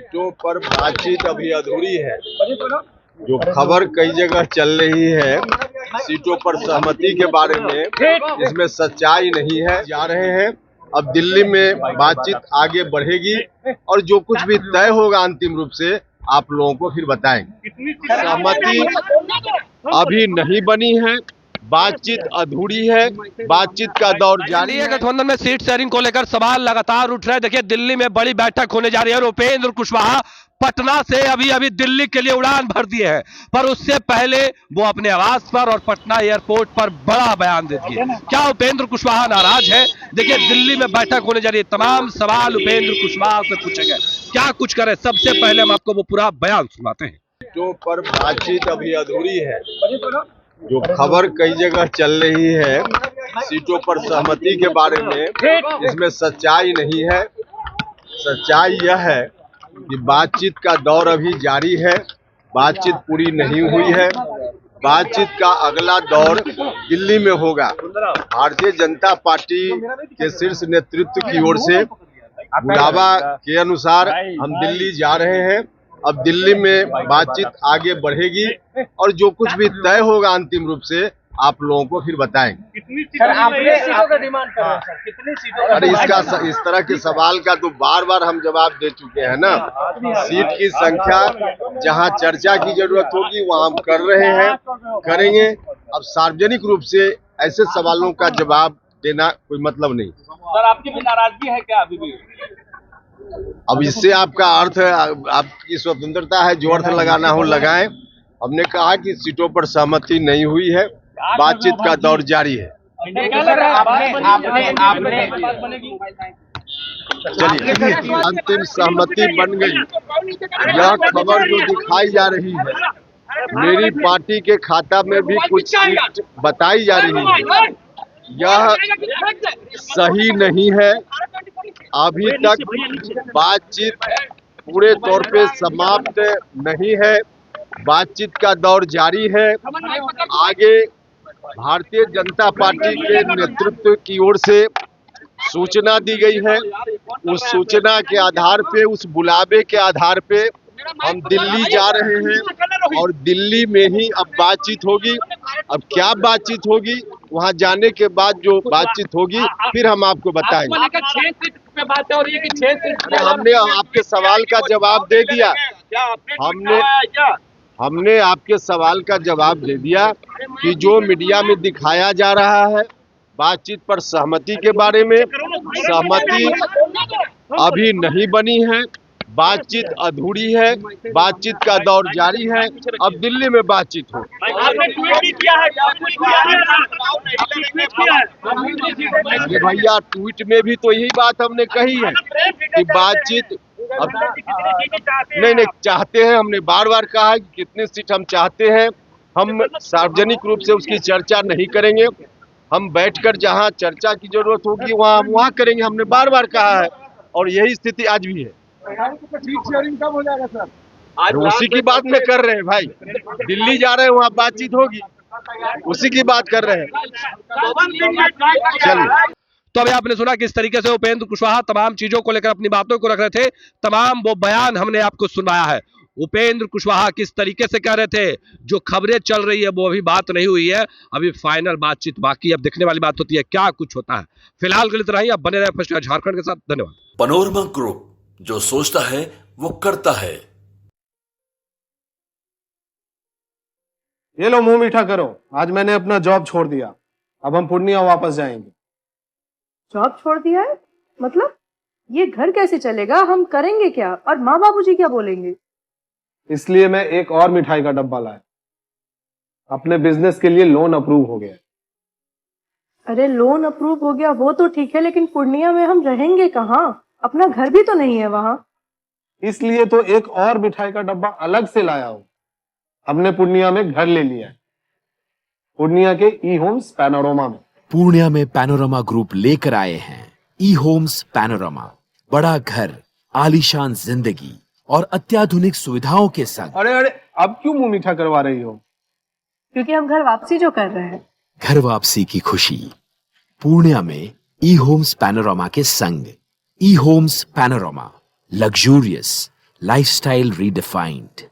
सीटों पर बातचीत अभी अधूरी है। जो खबर कई जगह चल रही है सीटों पर सहमति के बारे में, इसमें सच्चाई नहीं है। जा रहे हैं, अब दिल्ली में बातचीत आगे बढ़ेगी और जो कुछ भी तय होगा अंतिम रूप से आप लोगों को फिर बताएंगे। सहमति अभी नहीं बनी है, बातचीत अधूरी है, बातचीत का दौर जारी है। गठबंधन में सीट शेयरिंग को लेकर सवाल लगातार उठ रहे हैं। देखिए, दिल्ली में बड़ी बैठक होने जा रही है और उपेंद्र कुशवाहा पटना से अभी दिल्ली के लिए उड़ान भर दिए हैं, पर उससे पहले वो अपने आवास पर और पटना एयरपोर्ट पर बड़ा बयान दे दिए। क्या उपेंद्र कुशवाहा नाराज है? देखिए, दिल्ली में बैठक होने जा रही है, तमाम सवाल उपेंद्र कुशवाहा से पूछेंगे, क्या कुछ करे। सबसे पहले हम आपको वो पूरा बयान सुनाते हैं। सीटों पर बातचीत अभी अधूरी है। जो खबर कई जगह चल रही है सीटों पर सहमति के बारे में, इसमें सच्चाई नहीं है। सच्चाई यह है कि बातचीत का दौर अभी जारी है, बातचीत पूरी नहीं हुई है। बातचीत का अगला दौर दिल्ली में होगा। भारतीय जनता पार्टी के शीर्ष नेतृत्व की ओर से बुलावा के अनुसार हम दिल्ली जा रहे हैं। अब दिल्ली में बातचीत आगे बढ़ेगी और जो कुछ भी तय होगा अंतिम रूप से आप लोगों को फिर बताएंगे। सर, आपने सीटों का डिमांड कर रहे हैं, सर कितनी सीटों? अरे इस तरह के सवाल का तो बार बार हम जवाब दे चुके हैं ना। सीट की संख्या जहां चर्चा की जरूरत होगी वहां हम कर रहे हैं, करेंगे। अब सार्वजनिक रूप से ऐसे सवालों का जवाब देना कोई मतलब नहीं। सर, आपकी भी नाराजगी है क्या अभी भी? अब इससे आपका अर्थ, आपकी स्वतंत्रता है, जो अर्थ लगाना हो लगाएं। हमने कहा कि सीटों पर सहमति नहीं हुई है, बातचीत का दौर जारी है। चलिए, अंतिम सहमति बन गई। यह खबर जो दिखाई जा रही है, मेरी पार्टी के खाता में भी कुछ सीट बताई जा रही है, यह सही नहीं है। अभी तक बातचीत पूरे तौर पे समाप्त नहीं है, बातचीत का दौर जारी है। आगे भारतीय जनता पार्टी के नेतृत्व की ओर से सूचना दी गई है। उस सूचना के आधार पे, उस बुलावे के आधार पे हम दिल्ली जा रहे हैं और दिल्ली में ही अब बातचीत होगी। अब क्या बातचीत होगी, वहां जाने के बाद जो बातचीत होगी फिर हम आपको बताएंगे। हमने आपके सवाल का जवाब दे दिया। हमने आपके सवाल का जवाब दे दिया कि जो मीडिया में दिखाया जा रहा है बातचीत पर सहमति के बारे में, सहमति अभी नहीं बनी है, बातचीत अधूरी है, बातचीत का दौर जारी है। अब दिल्ली में बातचीत हो। अरे भैया, ट्वीट में भी तो यही बात हमने कही है कि बातचीत अब नहीं चाहते हैं। हमने बार बार कहा कि कितनी सीट हम चाहते हैं, हम सार्वजनिक रूप से उसकी चर्चा नहीं करेंगे। हम बैठकर जहां चर्चा की जरूरत होगी वहां करेंगे। हमने बार बार कहा है और यही स्थिति आज भी है। सीट शेयरिंग कब हो जाएगा सर? आज उसी की बात में कर रहे हैं भाई। दिल्ली जा रहे हैं, वहाँ बातचीत होगी, उसी की बात कर रहे हैं। चलिए, तो अभी आपने सुना किस तरीके से उपेंद्र कुशवाहा तमाम चीजों को लेकर अपनी बातों को रख रहे थे। तमाम वो बयान हमने आपको सुनवाया है। उपेंद्र कुशवाहा किस तरीके से कह रहे थे, जो खबरें चल रही है वो अभी बात नहीं हुई है, अभी फाइनल बातचीत बाकी। अब देखने वाली बात होती है क्या कुछ होता है। फिलहाल के लिए इतना ही। अब बने रहे फर्स्ट झारखंड के साथ। धन्यवाद। पनोरमा ग्रुप, जो सोचता है वो करता है। ये लो, मुंह मीठा करो। आज मैंने अपना जॉब छोड़ दिया, अब हम पूर्णिया वापस जाएंगे। जॉब छोड़ दिया है? मतलब ये घर कैसे चलेगा? हम करेंगे क्या? और माँ बाबूजी क्या बोलेंगे? इसलिए मैं एक और मिठाई का डब्बा लाया। अपने बिजनेस के लिए लोन अप्रूव हो गया। अरे लोन अप्रूव हो गया वो तो ठीक है, लेकिन पूर्णिया में हम रहेंगे कहाँ? अपना घर भी तो नहीं है वहाँ। इसलिए तो एक और मिठाई का डब्बा अलग से लाया हूँ। हमने पूर्णिया में घर ले लिया है, पूर्णिया के ई होम्स पैनोरमा में। पूर्णिया में पैनोरमा ग्रुप लेकर आए हैं ई होम्स पैनोरमा। बड़ा घर, आलीशान जिंदगी और अत्याधुनिक सुविधाओं के संग। अरे अब क्यों मुंह मीठा करवा रही हो? क्योंकि हम घर वापसी जो कर रहे हैं। घर वापसी की खुशी पूर्णिया में ई होम्स पैनोरमा के संग। E homes panorama, luxurious, lifestyle redefined.